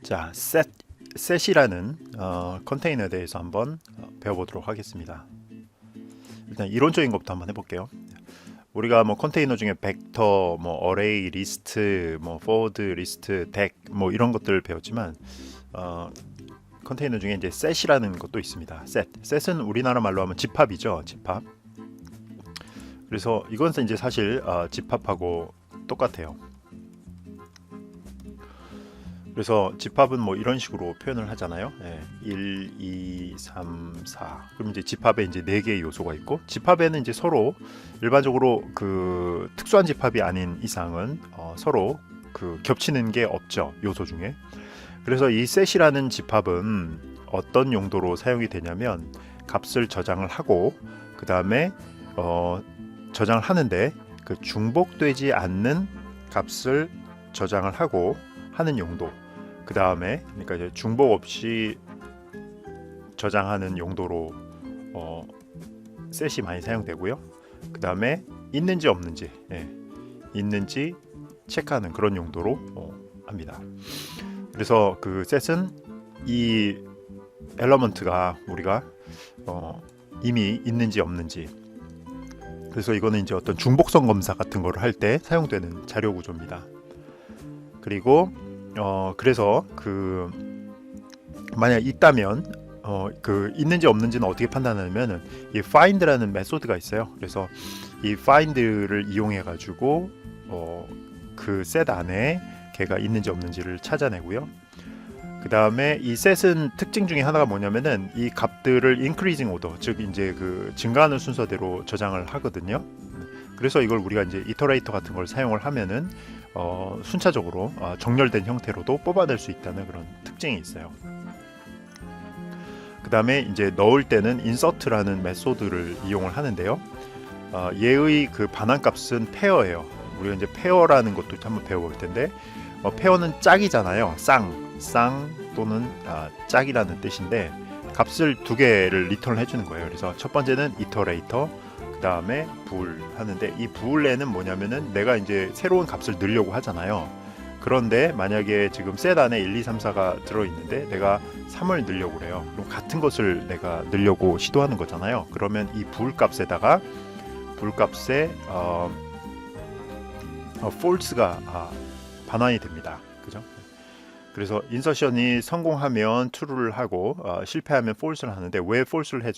자, 셋이라는 컨테이너에 대해서 한번 배워보도록 하겠습니다. 일단 이론적인 것부터 한번 해볼게요. 우리가 뭐 컨테이너 중에 벡터, 뭐 어레이, 리스트, 뭐 포워드, 리스트, 덱, 뭐 이런 것들을 배웠지만 컨테이너 중에 이제 셋이라는 것도 있습니다. 셋은 우리나라 말로 하면 집합이죠. 집합. 그래서 이건 이제 사실 집합하고 똑같아요. 그래서 집합은 뭐 이런 식으로 표현을 하잖아요. 1, 2, 3, 4. 그럼 이제 집합에 이제 4개의 요소가 있고, 집합에는 이제 서로 일반적으로 그 특수한 집합이 아닌 이상은 서로 그 겹치는 게 없죠. 요소 중에. 그래서 이 셋이라는 집합은 어떤 용도로 사용이 되냐면 값을 저장을 하고 그 다음에 저장을 하는데 그 중복되지 않는 값을 저장을 하고 하는 용도. 그 다음에 그러니까 이제 중복 없이 저장하는 용도로 셋이 많이 사용되고요. 그 다음에 있는지 없는지 있는지 체크하는 그런 용도로 합니다. 그래서 그 셋은 이 엘러먼트가 우리가 이미 있는지 없는지, 그래서 이거는 이제 어떤 중복성 검사 같은 거를 할 때 사용되는 자료 구조입니다. 그리고 그래서 그 만약 있다면 그 있는지 없는지는 어떻게 판단하냐면은 이 find라는 메소드가 있어요. 그래서 이 find를 이용해 가지고 그 셋 안에 걔가 있는지 없는지를 찾아내고요. 그 다음에 이 셋은 특징 중에 하나가 뭐냐면은 이 값들을 increasing order, 즉 이제 그 증가하는 순서대로 저장을 하거든요. 그래서 이걸 우리가 이제 이터레이터 같은 걸 사용을 하면은 순차적으로 정렬된 형태로도 뽑아낼 수 있다는 그런 특징이 있어요. 그 다음에 이제 넣을 때는 insert라는 메소드를 이용을 하는데요. 얘의 그 반환값은 페어예요. 우리가 이제 페어라는 것도 한번 배워볼 텐데, 페어는 짝이잖아요. 쌍 또는 짝이라는 뜻인데 값을 두 개를 리턴을 해주는 거예요. 그래서 첫 번째는 이터레이터, 그 다음에 불 하는데, 이 불에는 뭐냐면은 내가 이제 새로운 값을 넣으려고 하잖아요. 그런데 만약에 지금 셋 안에 1, 2, 3, 4가 들어있는데 내가 3을 넣으려고 그래요. 그럼 같은 것을 내가 넣으려고 시도하는 거잖아요. 그러면 이 불값에다가 불값에 false가 반환이 됩니다. 그죠? 그래서 인서션이 성공하면 true를 하고 실패하면 false를 하는데, 왜 false를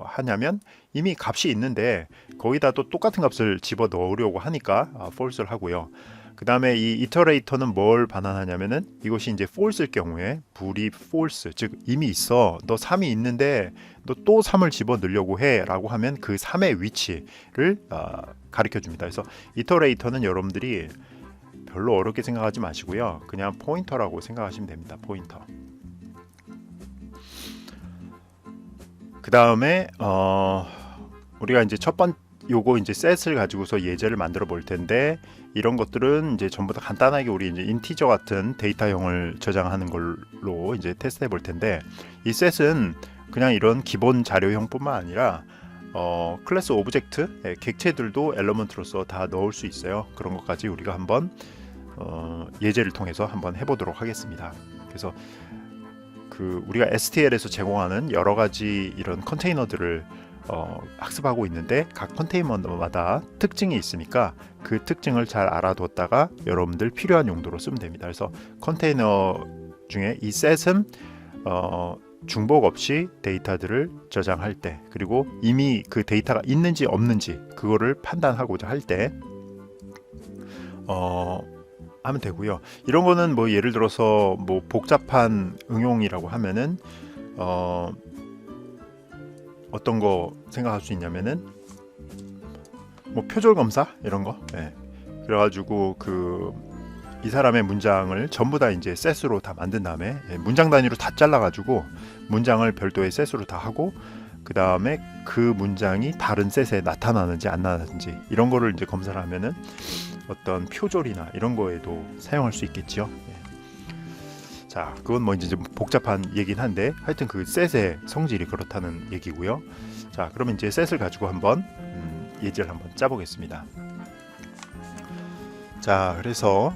하냐면 이미 값이 있는데 거기다 또 똑같은 값을 집어 넣으려고 하니까 false를 하고요. 그 다음에 이 이터레이터는 뭘 반환하냐면은 이것이 이제 false일 경우에 불이 false, 즉 이미 있어, 너 3이 있는데 너 또 3을 집어 넣으려고 해 라고 하면 그 3의 위치를 가르쳐 줍니다. 그래서 이터레이터는 여러분들이 별로 어렵게 생각하지 마시고요. 그냥 포인터라고 생각하시면 됩니다. 포인터. 그 다음에 우리가 이제 요거 이제 셋을 가지고서 예제를 만들어 볼 텐데, 이런 것들은 이제 전부 다 간단하게 우리 이제 인티저 같은 데이터형을 저장하는 걸로 이제 테스트해 볼 텐데, 이 셋은 그냥 이런 기본 자료형뿐만 아니라 클래스 오브젝트, 객체들도 엘러먼트로서 다 넣을 수 있어요. 그런 것까지 우리가 한번 예제를 통해서 한번 해보도록 하겠습니다. 그래서 그 우리가 STL에서 제공하는 여러 가지 이런 컨테이너들을 학습하고 있는데, 각 컨테이너마다 특징이 있으니까 그 특징을 잘 알아뒀다가 여러분들 필요한 용도로 쓰면 됩니다. 그래서 컨테이너 중에 이 셋은 중복 없이 데이터들을 저장할 때, 그리고 이미 그 데이터가 있는지 없는지 그거를 판단하고자 할 때 하면 되고요. 이런 거는 뭐 예를 들어서 뭐 복잡한 응용이라고 하면은 어떤 거 생각할 수 있냐면은 뭐 표절 검사 이런 거. 그래가지고 이 사람의 문장을 전부 다 이제 셋으로 다 만든 다음에 문장 단위로 다 잘라가지고 문장을 별도의 셋으로 다 하고, 그 다음에 그 문장이 다른 셋에 나타나는지 안 나타나는지 이런 거를 이제 검사를 하면은 어떤 표절이나 이런 거에도 사용할 수 있겠죠. 자, 그건 뭐 이제 좀 복잡한 얘긴 한데, 하여튼 그 셋의 성질이 그렇다는 얘기고요. 자, 그러면 이제 셋을 가지고 한번 예제를 한번 짜보겠습니다. 자, 그래서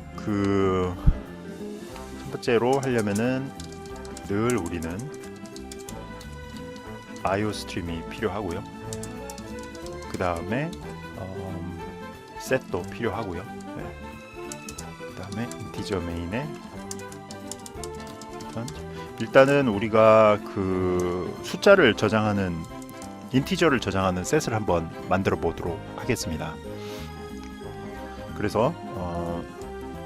첫 삭제로 하려면은 늘 우리는 IO 스트림이 필요하고요. 그 다음에 set도 필요하고요. 네. 그 다음에 인티저 메인에 일단은 우리가 그 숫자를 저장하는 인티저를 저장하는 셋을 한번 만들어 보도록 하겠습니다. 그래서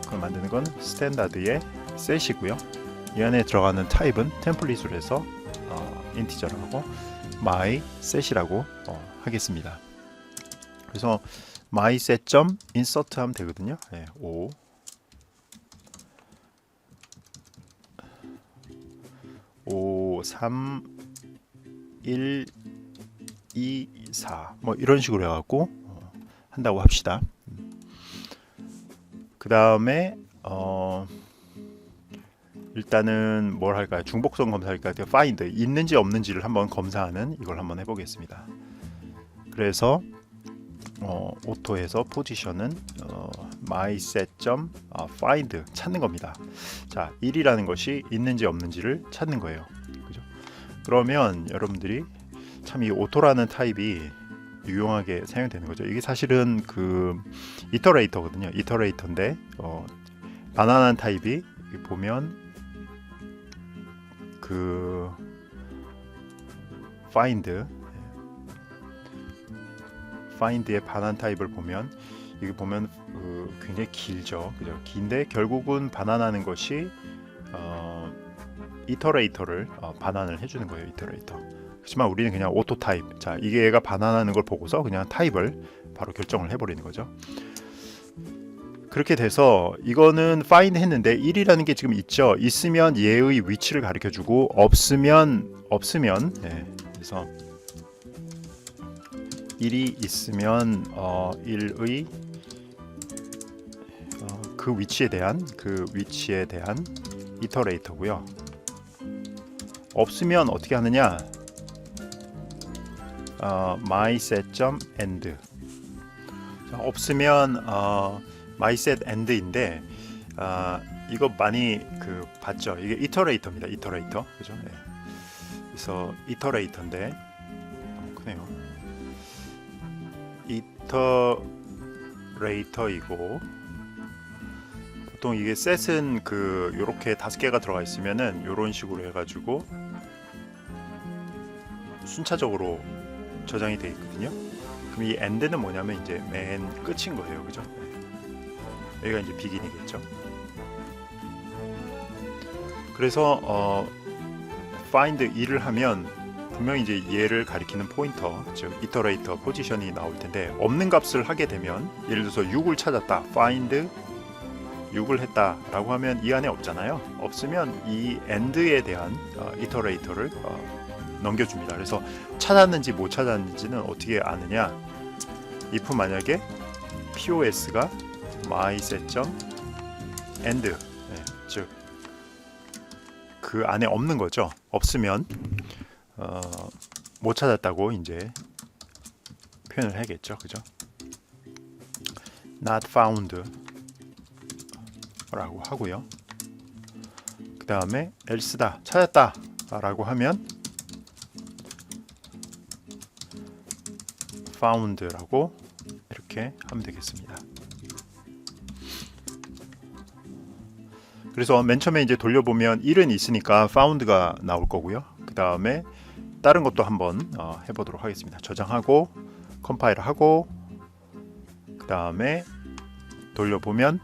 그걸 만드는 건 스탠다드의 셋이고요. 이 안에 들어가는 타입은 템플릿으로 해서 인티저라고 my set이라고 하겠습니다. 그래서 my set.insert 하면 되거든요. 네, 5 3 1 2 4 뭐 이런 식으로 해갖고 한다고 합시다. 그 다음에 일단은 뭘 할까요? 중복성 검사할까요? find 있는지 없는지를 한번 검사하는 이걸 한번 해보겠습니다. 그래서 오토에서 포지션은 myset.find 찾는 겁니다. 자, 1이라는 것이 있는지 없는지를 찾는 거예요. 그죠? 그러면 여러분들이 참 이 오토라는 타입이 유용하게 사용되는 거죠. 이게 사실은 그 이터레이터거든요. 이터레이터인데 바나나 타입이 보면 그 find의 바나나 타입을 보면 이게 보면 굉장히 길죠. 그죠? 긴데 결국은 바나나는 것이 이터레이터를 반환을 해주는 거예요. 이터레이터. 그렇지만 우리는 그냥 오토 타입. 자, 이게 얘가 반환하는 걸 보고서 그냥 타입을 바로 결정을 해버리는 거죠. 그렇게 돼서 이거는 find 했는데 1이라는 게 지금 있죠. 있으면 얘의 위치를 가르쳐주고 없으면 네. 그래서 1이 있으면 1의 그 위치에 대한 이터레이터고요. 없으면 어떻게 하느냐? myset.end. 없으면 mysetEnd인데 이거 많이 봤죠. 이게 이터레이터입니다. 이터레이터. 그죠? 네. 그래서 이터레이터인데 너무 크네요. 이터레이터이고 보통 이게 셋은 요렇게 5개가 들어가 있으면은 요런 식으로 해가지고 순차적으로 저장이 되어 있거든요. 그럼 이 end는 뭐냐면 이제 맨 끝인 거예요. 그죠? 여기가 이제 begin이겠죠. 그래서 find 2를 하면 분명히 이제 얘를 가리키는 포인터, 즉 이터레이터 포지션이 나올 텐데 없는 값을 하게 되면 예를 들어서 6을 찾았다. find 6을 했다라고 하면 이 안에 없잖아요. 없으면 이 end에 대한 이터레이터를 넘겨줍니다. 그래서 찾았는지 못 찾았는지는 어떻게 아느냐? if 만약에 POS가 myset.end, 네, 즉 그 안에 없는 거죠. 없으면 못 찾았다고 이제 표현을 해야겠죠. 그죠? not found 라고 하고요. 그 다음에 else다, 찾았다 라고 하면 found라고 이렇게 하면 되겠습니다. 그래서 맨 처음에 이제 돌려보면 1은 있으니까 found가 나올 거고요. 그 다음에 다른 것도 한번 해보도록 하겠습니다. 저장하고 컴파일하고 그 다음에 돌려보면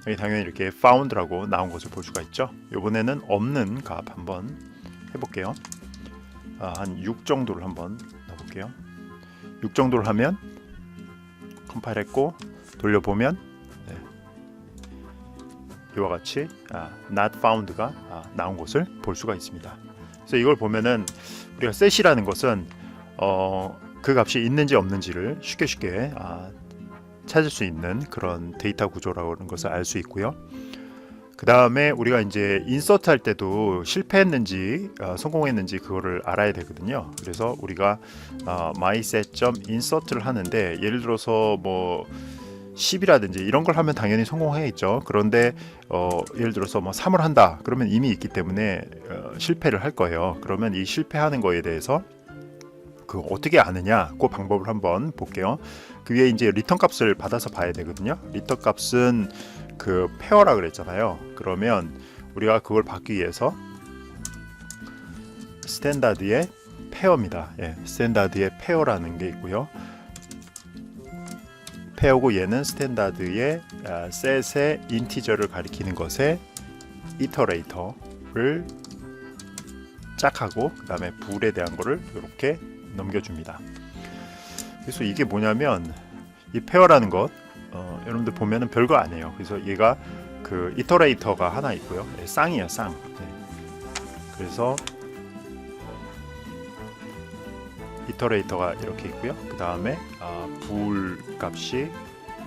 여기 당연히 이렇게 found라고 나온 것을 볼 수가 있죠. 이번에는 없는 값 한번 해볼게요. 한 6 정도를 한번 넣어볼게요. 6 정도를 하면 컴파일했고 돌려보면 네, 이와 같이 not found가 나온 것을 볼 수가 있습니다. 그래서 이걸 보면은 우리가 set이라는 것은 그 값이 있는지 없는지를 쉽게 찾을 수 있는 그런 데이터 구조라는 것을 알 수 있고요. 그 다음에 우리가 이제 인서트 할 때도 실패했는지 성공했는지 그거를 알아야 되거든요. 그래서 우리가 myset.insert를 하는데 예를 들어서 뭐 10이라든지 이런 걸 하면 당연히 성공해야겠죠. 그런데 예를 들어서 뭐 3을 한다 그러면 이미 있기 때문에 실패를 할 거예요. 그러면 이 실패하는 거에 대해서 그 어떻게 아느냐 그 방법을 한번 볼게요. 그 위에 이제 리턴 값을 받아서 봐야 되거든요. 리턴 값은 그 페어라 그랬잖아요. 그러면 우리가 그걸 받기 위해서 스탠다드의 페어입니다. 예, 스탠다드의 페어라는 게 있고요. 페어고 얘는 스탠다드의 셋의 인티저를 가리키는 것에 이터레이터를 짝하고 그 다음에 불에 대한 거를 이렇게 넘겨줍니다. 그래서 이게 뭐냐면 이 페어라는 것 여러분들 보면은 별거 아니에요. 그래서 얘가 그 이터레이터가 하나 있고요. 네, 쌍이에요, 쌍. 네. 그래서 이터레이터가 이렇게 있고요. 그 다음에 불 값이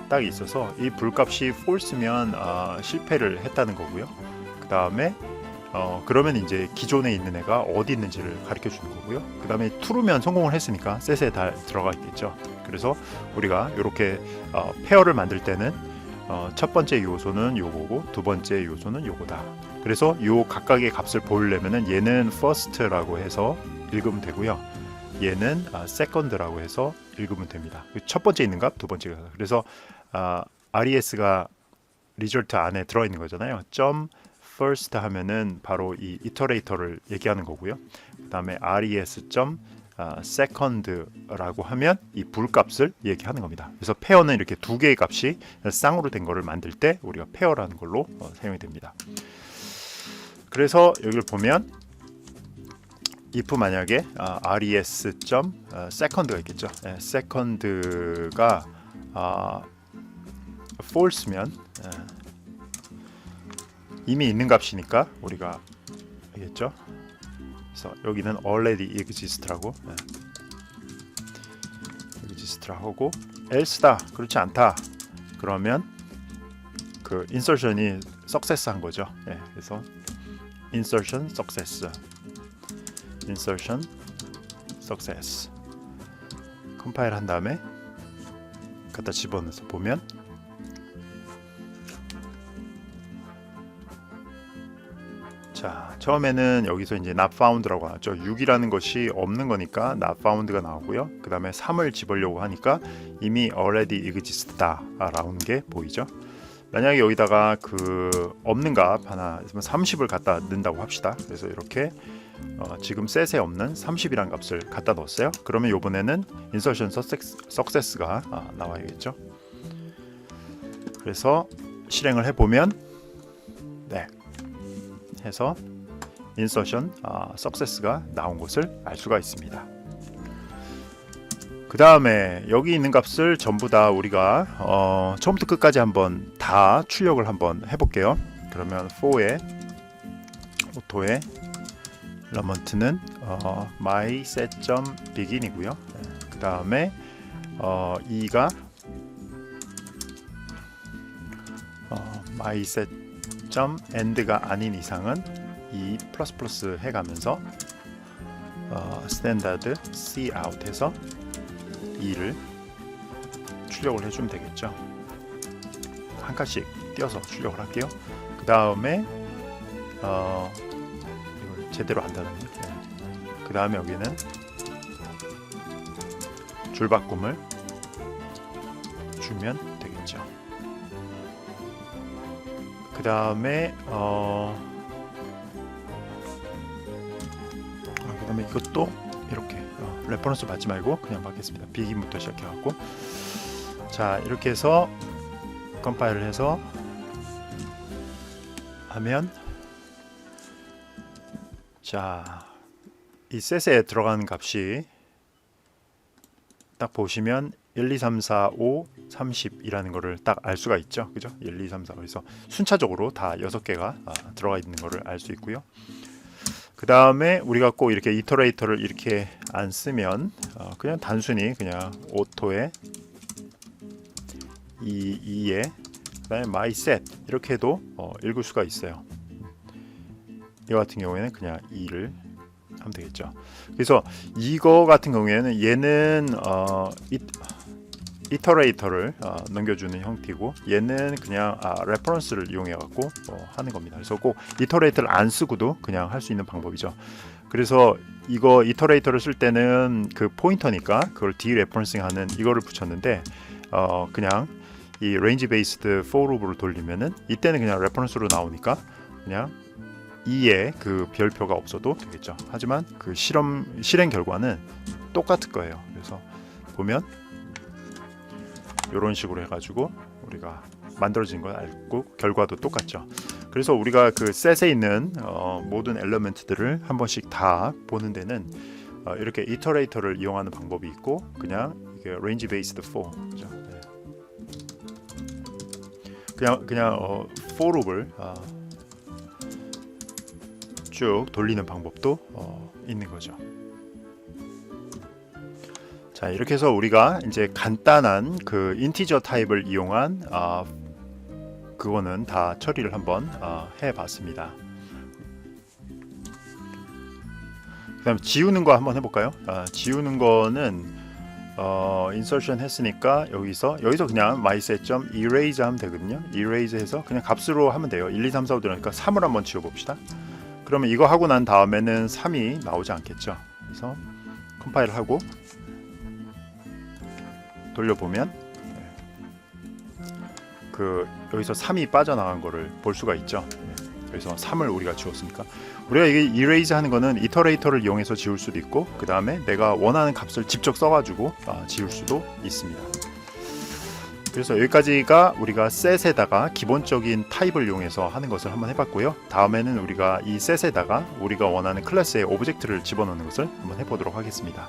딱 있어서 이 불 값이 false면 실패를 했다는 거고요. 그 다음에 그러면 이제 기존에 있는 애가 어디 있는지를 가르쳐 주는 거고요. 그 다음에 true면 성공을 했으니까 셋에 다 들어가 있겠죠. 그래서 우리가 이렇게 페어를 만들 때는 첫 번째 요소는 요거고 두 번째 요소는 요거다. 그래서 요 각각의 값을 보려면은 얘는 first라고 해서 읽으면 되고요. 얘는 second라고 해서 읽으면 됩니다. 첫 번째 있는 값, 두 번째 값. 그래서 res가 result 안에 들어 있는 거잖아요. 점 first 하면은 바로 이 이터레이터를 얘기하는 거고요. 그다음에 res 점 second라고 하면 이 불값을 얘기하는 겁니다. 그래서 페어는 이렇게 두 개의 값이 쌍으로 된 거를 만들 때 우리가 페어라는 걸로 사용이 됩니다. 그래서 여기를 보면 if 만약에 res 점 second가 있겠죠. second가 false면 이미 있는 값이니까 우리가 알겠죠. 그래서 여기는 already exist라고 exist라고 하고 else다 그렇지 않다 그러면 그 insertion이 success한 거죠. 그래서 insertion success insertion success 컴파일 한 다음에 갖다 집어넣어서 보면 자 처음에는 여기서 이제 not found라고 나왔죠. 6이라는 것이 없는 거니까 not found가 나오고요. 그 다음에 3을 집으려고 하니까 이미 already exist다 라는 게 보이죠. 만약에 여기다가 그 없는 값 하나 30을 갖다 넣는다고 합시다. 그래서 이렇게 지금 셋에 없는 30이라는 값을 갖다 넣었어요. 그러면 이번에는 insertion success가 나와야겠죠. 그래서 실행을 해보면 네 해서 insertion success가 나온 것을 알 수가 있습니다. 그 다음에 여기 있는 값을 전부 다 우리가 처음부터 끝까지 한번 다 출력을 한번 해볼게요. 그러면 for의 오토의 element는 myset.begin이고요. 그 다음에 2가 myset.end가 아닌 이상은 이 플러스 해가면서 스탠다드 cout해서 2를 출력을 해주면 되겠죠. 한 칸씩 띄어서 출력을 할게요. 그 다음에 이걸 제대로 한다는 거. 그 다음에 여기는 줄바꿈을 주면 되겠죠. 그 다음에 그다음에 이것도 이렇게 레퍼런스 받지 말고 그냥 받겠습니다. 비긴부터 시작해갖고 자 이렇게 해서 컴파일을 해서 하면 자 이 셋에 들어가는 값이 딱 보시면 1, 2, 3, 4, 5, 30이라는 거를 딱 알 수가 있죠. 그죠? 1, 2, 3, 4 그래서 순차적으로 다 6개가 들어가 있는 거를 알 수 있고요. 그 다음에 우리가 꼭 이렇게 이터레이터를 이렇게 안 쓰면 그냥 단순히 그냥 오토에 2에 그 다음에 myset 이렇게 해도 읽을 수가 있어요. 이 같은 경우에는 그냥 2를 하면 되겠죠. 그래서 이거 같은 경우에는 얘는 이터레이터를 넘겨주는 형태고, 얘는 그냥 레퍼런스를 이용해 갖고 하는 겁니다. 그래서 꼭 이터레이터를 안 쓰고도 그냥 할 수 있는 방법이죠. 그래서 이거 이터레이터를 쓸 때는 그 포인터니까 그걸 디레퍼런싱 하는 이거를 붙였는데, 그냥 이 range based for loop를 돌리면은 이때는 그냥 레퍼런스로 나오니까 그냥 2에 그 별표가 없어도 되겠죠. 하지만 그 실행 결과는 똑같을 거예요. 그래서 보면 이런 식으로 해가지고 우리가 만들어진 걸 알고 결과도 똑같죠. 그래서 우리가 그 셋에 있는 모든 엘리먼트들을 한 번씩 다 보는 데는 이렇게 이터레이터를 이용하는 방법이 있고, 그냥 이게 range based for, 그죠? 네. 그냥 for loop을 쭉 돌리는 방법도 있는 거죠. 자, 이렇게 해서 우리가 이제 간단한 그 인티저 타입을 이용한 그거는 다 처리를 한번 해봤습니다. 그다음 지우는 거 한번 해볼까요? 지우는 거는 인서션 했으니까 여기서 그냥 myset.erase 하면 되거든요. erase 해서 그냥 값으로 하면 돼요. 1, 2, 3, 4, 5 들어가니까 3을 한번 지워봅시다. 그러면 이거 하고 난 다음에는 3이 나오지 않겠죠. 그래서 컴파일 하고 돌려보면 그 여기서 3이 빠져나간 거를 볼 수가 있죠. 그래서 3을 우리가 지웠으니까, 우리가 이게 erase 하는 거는 이터레이터를 이용해서 지울 수도 있고, 그 다음에 내가 원하는 값을 직접 써가지고 지울 수도 있습니다. 그래서 여기까지가 우리가 셋에다가 기본적인 타입을 이용해서 하는 것을 한번 해봤고요. 다음에는 우리가 이 셋에다가 우리가 원하는 클래스의 오브젝트를 집어넣는 것을 한번 해보도록 하겠습니다.